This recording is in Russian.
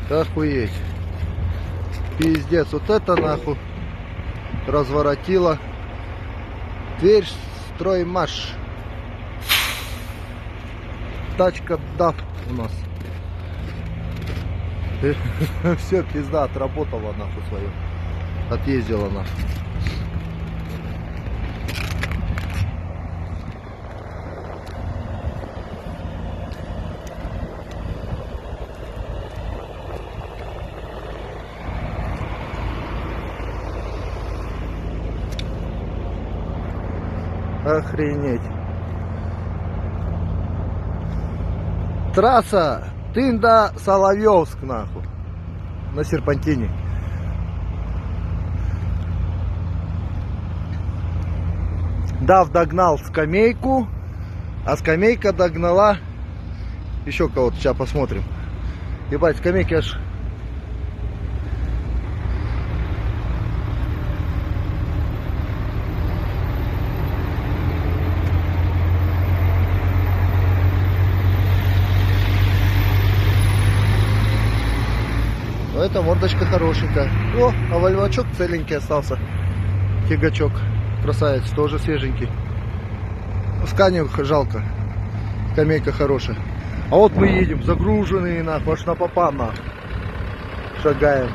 Охуеть. Пиздец. Вот это нахуй разворотило. Тверь, строймаш. Тачка DAF у нас. Все, пизда, отработала нахуй свою. Отъездила нахуй. Охренеть. Трасса Тында-Соловьевск нахуй. На серпантине. Дав догнал скамейку, а скамейка догнала еще кого-то. Сейчас посмотрим. Ебать, скамейки аж... Но эта мордочка хорошенькая. О, а вольвачок целенький остался. Тягачок. Красавец, тоже свеженький. Сканер жалко. Скамейка хорошая. А вот мы едем, загруженные нахуй, аж на попа нахуй. Шагаем.